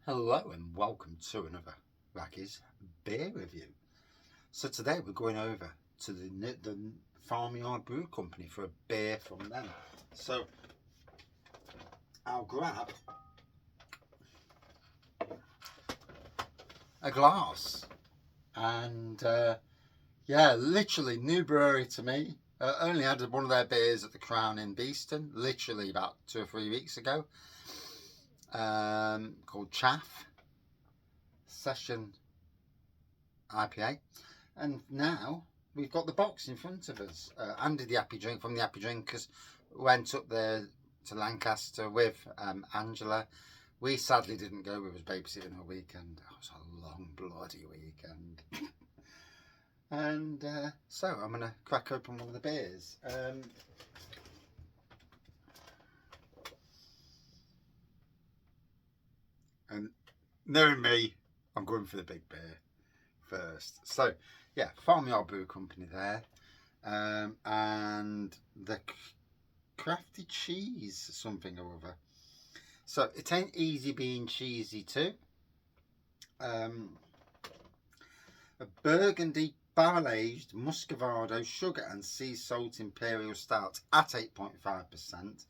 Hello and welcome to another Raggy's beer review. So today we're going over to the Farm Yard Brew Company for a beer from them. So I'll grab a glass and yeah, literally new brewery to me. Only had one of their beers at the Crown in Beeston, literally about 2 or 3 weeks ago, called Chaff Session IPA, and now we've got the box in front of us. Andy the Happy Drink from the Happy Drinkers went up there to Lancaster with Angela. We sadly didn't go. We was babysitting a weekend. It was a long bloody weekend. And so I'm going to crack open one of the beers. And knowing me, I'm going for the big beer first. So yeah, Farm Yard Brew Company there, and the crafty cheese something or other. So it ain't easy being cheesy too. A burgundy barrel aged Muscovado sugar and sea salt Imperial Stout at 8.5%.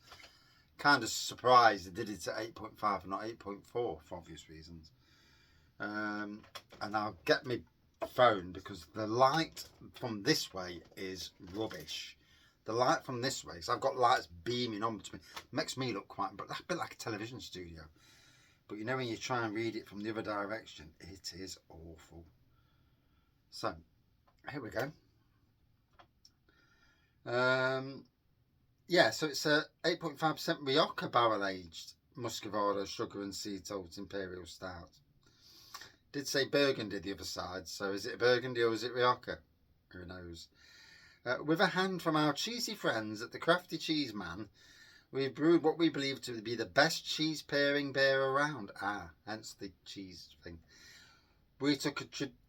Kind of surprised they did it at 8.5 and not 8.4 for obvious reasons. And I'll get my phone because the light from this way is rubbish. The light from this way, so I've got lights beaming onto me, makes me look quite a bit like a television studio. But you know when you try and read it from the other direction, it is awful. So here we go. Yeah, so it's a 8.5% Rioja barrel aged Muscovado sugar and sea salt Imperial Stout. Did say Burgundy the other side, so is it a Burgundy or is it Rioja? Who knows? With a hand from our cheesy friends at the Crafty Cheese Man, we've brewed what we believe to be the best cheese pairing beer around. Hence the cheese thing. We took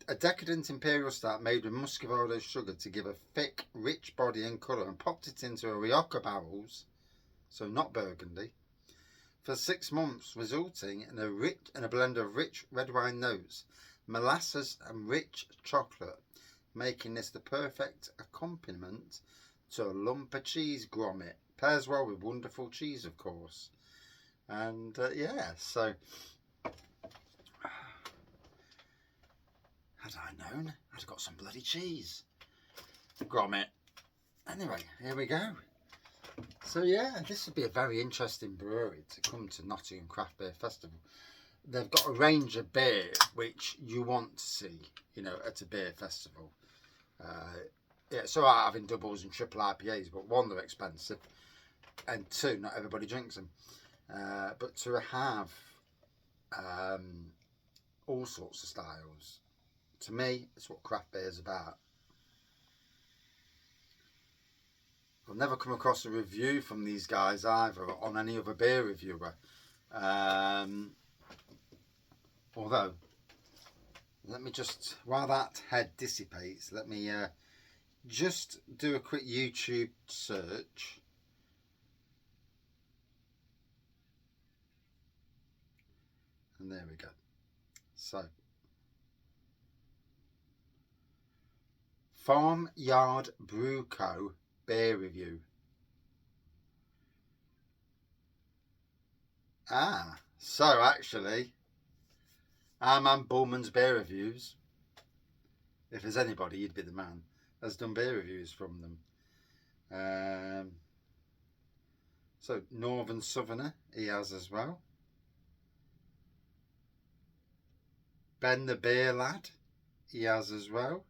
a decadent Imperial Stout made with Muscovado sugar to give a thick, rich body and colour and popped it into a Rioja barrels, so not Burgundy, for 6 months, resulting in a blend of rich red wine notes, molasses and rich chocolate, making this the perfect accompaniment to a lump of cheese grommet. Pairs well with wonderful cheese, of course. And yeah, so had I known, I'd have got some bloody cheese grommet. Anyway, here we go. So yeah, this would be a very interesting brewery to come to Nottingham Craft Beer Festival. They've got a range of beer which you want to see, you know, at a beer festival. Yeah, it's alright having doubles and triple IPAs, but one, they're expensive, and two, not everybody drinks them. But to have all sorts of styles, to me, it's what craft beer is about. I've never come across a review from these guys either on any other beer reviewer. Although, let me just, while that head dissipates, let me just do a quick YouTube search. And there we go. So, Farm Yard Brew Co. beer review. So actually, our man Bullman's Beer Reviews, if there's anybody, he'd be the man, has done beer reviews from them. So Northern Southerner, he has as well. Ben the Beer Lad, he has as well.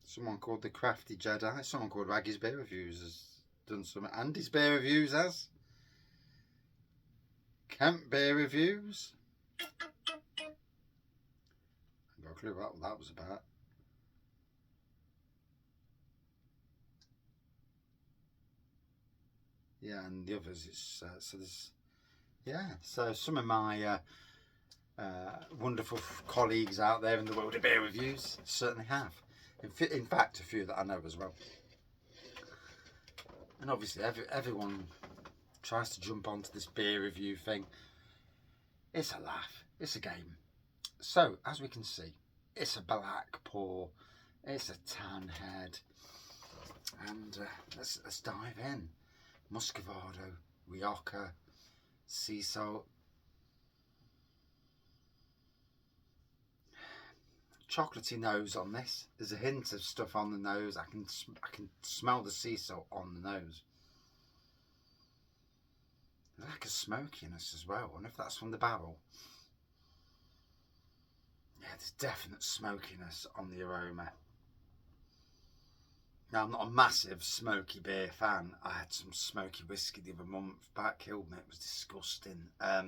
Someone called the Crafty Jedi, someone called Raggy's Beer Reviews has done some. Andy's Beer Reviews has. Kemp Beer Reviews. I've got a clue what that was about. Yeah, and the others, it's so there's, yeah, so some of my wonderful colleagues out there in the world of beer reviews certainly have. In fact, a few that I know as well. And obviously, everyone tries to jump onto this beer review thing. It's a laugh. It's a game. So, as we can see, it's a black pour. It's a tan head. And let's dive in. Muscovado, Rioja, sea salt. Chocolatey nose on this. There's a hint of stuff on the nose. I can smell the sea salt on the nose. There's like a smokiness as well. I wonder if that's from the barrel. Yeah, there's definite smokiness on the aroma. Now, I'm not a massive smoky beer fan. I had some smoky whiskey the other month, but it killed me. It was disgusting. I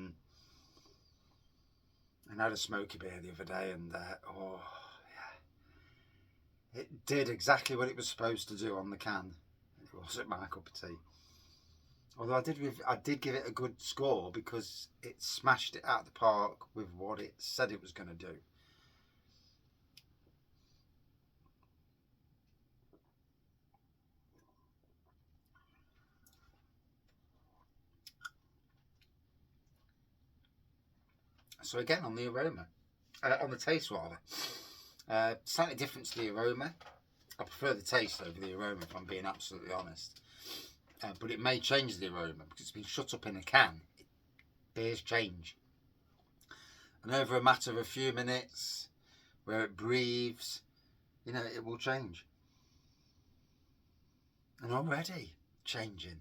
had a smoky beer the other day, and oh yeah, it did exactly what it was supposed to do on the can. It wasn't my cup of tea. Although I did give it a good score because it smashed it out of the park with what it said it was going to do. So again, on the aroma, on the taste rather, slightly different to the aroma. I prefer the taste over the aroma, if I'm being absolutely honest. But it may change the aroma because it's been shut up in a can. Beers change. And over a matter of a few minutes, where it breathes, you know, it will change. And already changing.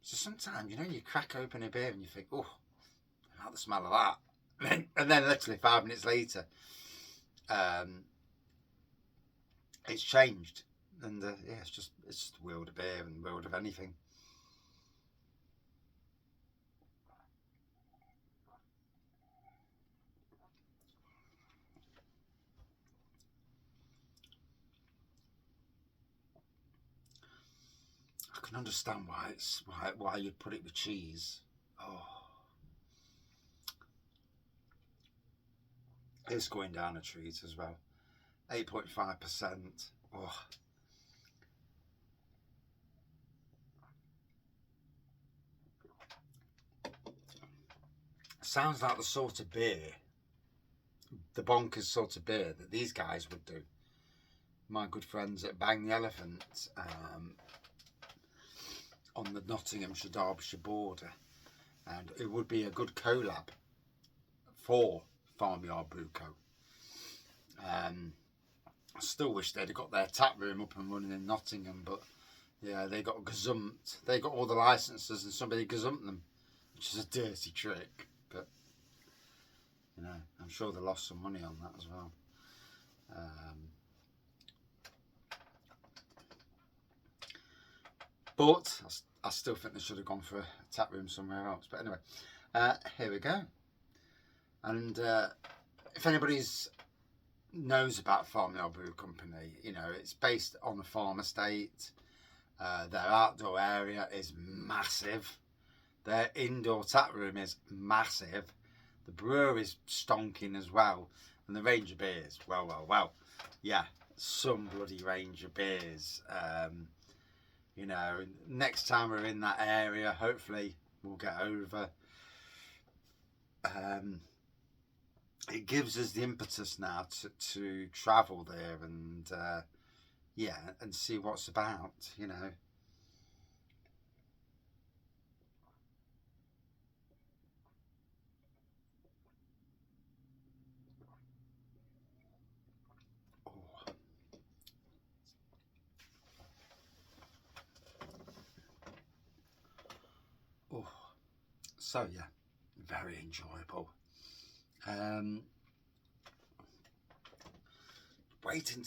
So sometimes, you know, you crack open a beer and you think, oh, I like the smell of that. And then literally 5 minutes later, it's changed. And yeah, it's just a world of beer and a world of anything. I can understand why you'd put it with cheese. Oh, it's going down a treat as well. 8.5%. Oh. Sounds like the sort of beer, the bonkers sort of beer that these guys would do. My good friends at Bang the Elephant, on the Nottinghamshire-Derbyshire border, and it would be a good collab for Farm Yard Brew Co. I still wish they'd have got their tap room up and running in Nottingham, but yeah, they got gazumped. They got all the licenses and somebody gazumped them, which is a dirty trick, but you know, I'm sure they lost some money on that as well. But I still think they should have gone for a tap room somewhere else. But anyway, here we go. And if anybody's knows about Farm Yard Brew Company, you know, it's based on a farm estate. Their outdoor area is massive. Their indoor tap room is massive. The brewery is stonking as well. And the range of beers, well. Yeah, some bloody range of beers. You know, next time we're in that area, hopefully we'll get over. It gives us the impetus now to travel there and yeah, and see what's about, you know. Oh, so yeah, very enjoyable. Waiting.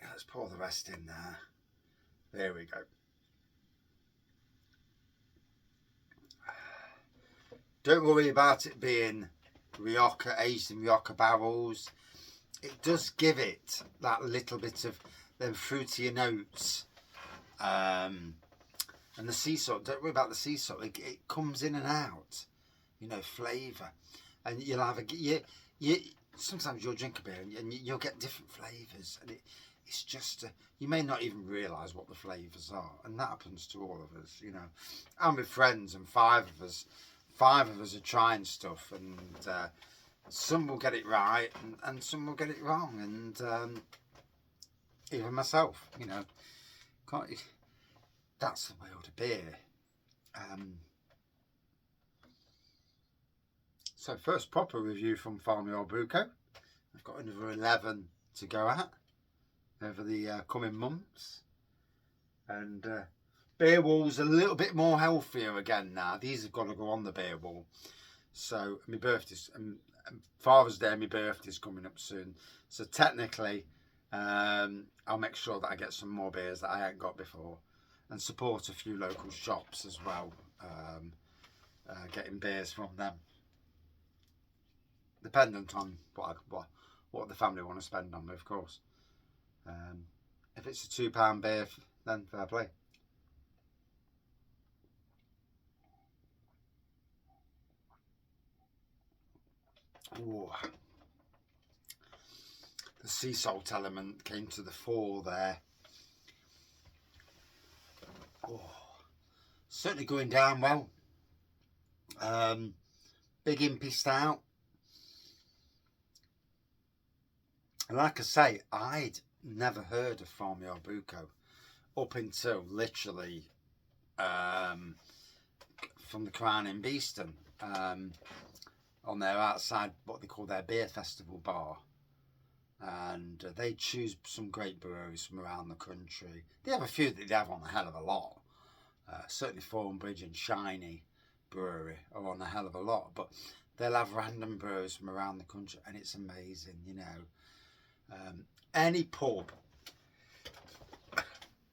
Let's pour the rest in there. There we go. Don't worry about it being Rioja, aged in Rioja barrels. It does give it that little bit of them fruitier notes. And the sea salt, don't worry about the sea salt. It comes in and out, you know, flavour. And you'll have sometimes you'll drink a beer and you'll get different flavours. And it's just, you may not even realise what the flavours are. And that happens to all of us, you know. I'm with friends and five of us are trying stuff, and some will get it right and some will get it wrong. And even myself, you know, that's the world of beer. So first proper review from Farm Yard Brew Co. I've got another 11 to go at over the coming months. And beer wall's a little bit more healthier again now. These have got to go on the beer wall. So my birthday's, Father's Day and my birthday's coming up soon. So technically, I'll make sure that I get some more beers that I ain't got before, and support a few local shops as well, getting beers from them, dependent on what the family want to spend on me, of course. If it's a £2 beer, then fair play. Ooh. The sea salt element came to the fore there. Oh, certainly going down well. Big Imperial Stout. Like I say, I'd never heard of Farm Yard Brew Co up until literally from the Crown in Beeston, on their outside, what they call their beer festival bar. And they choose some great breweries from around the country. They have a few that they have on a hell of a lot. Certainly Thornbridge and Shiny Brewery are on a hell of a lot, but they'll have random breweries from around the country, and it's amazing, you know. Any pub,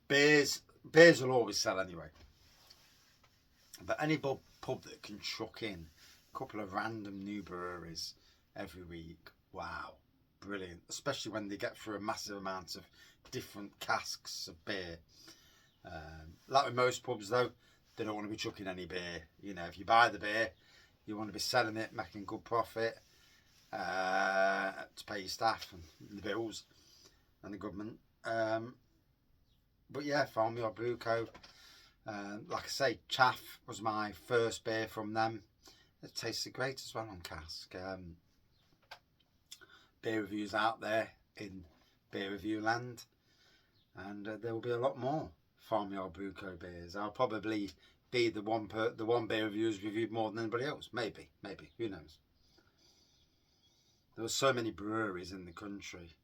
beers will always sell anyway, but any pub that can chuck in a couple of random new breweries every week, wow, brilliant. Especially when they get through a massive amount of different casks of beer. Like with most pubs though, they don't want to be chucking any beer. You know, if you buy the beer, you want to be selling it, making good profit, to pay your staff and the bills and the government. But yeah, Farm Yard Brew Co. Like I say, Chaff was my first beer from them. It tasted great as well on cask. Beer reviews out there in beer review land, and there will be a lot more Farm Yard Brew Co beers. I'll probably be the one beer review who's reviewed more than anybody else. Maybe, who knows? There were so many breweries in the country,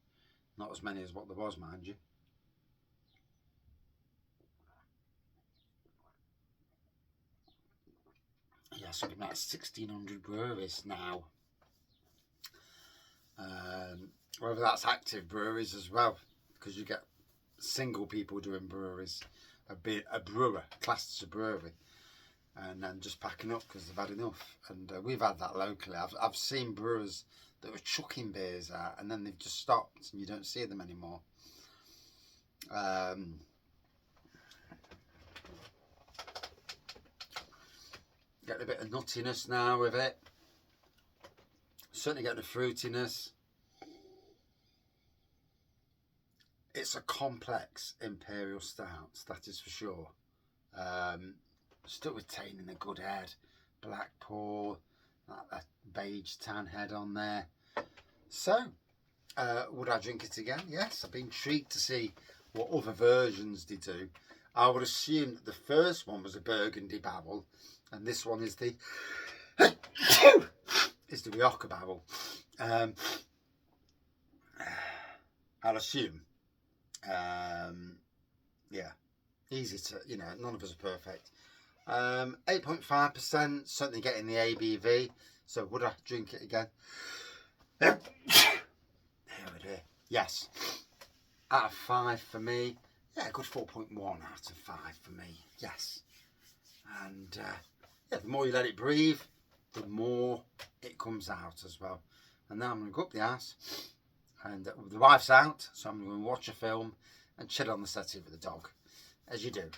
not as many as what there was, mind you. Yeah, something like 1,600 breweries now. Whether that's active breweries as well, because you get single people doing breweries, a brewer classed as a brewery, and then just packing up because they've had enough. And we've had that locally. I've seen brewers that were chucking beers out and then they've just stopped and you don't see them anymore. Getting a bit of nuttiness now with it. Certainly getting a fruitiness. It's a complex Imperial Stout, that is for sure. Still retaining a good head. Black pour, that beige tan head on there. So, would I drink it again? Yes, I've been intrigued to see what other versions they do. I would assume that the first one was a Burgundy barrel, and this one is the Rioja barrel. I'll assume. Yeah, easy to, you know, none of us are perfect. 8.5%, certainly getting the ABV. So would I drink it again? There we go. Yes. Out of 5 for me. Yeah, a good 4.1 out of 5 for me. Yes. And yeah, the more you let it breathe, the more it comes out as well. And now I'm going to go up the house, and the wife's out, so I'm going to watch a film and chill on the settee with the dog, as you do.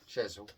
Cheers all.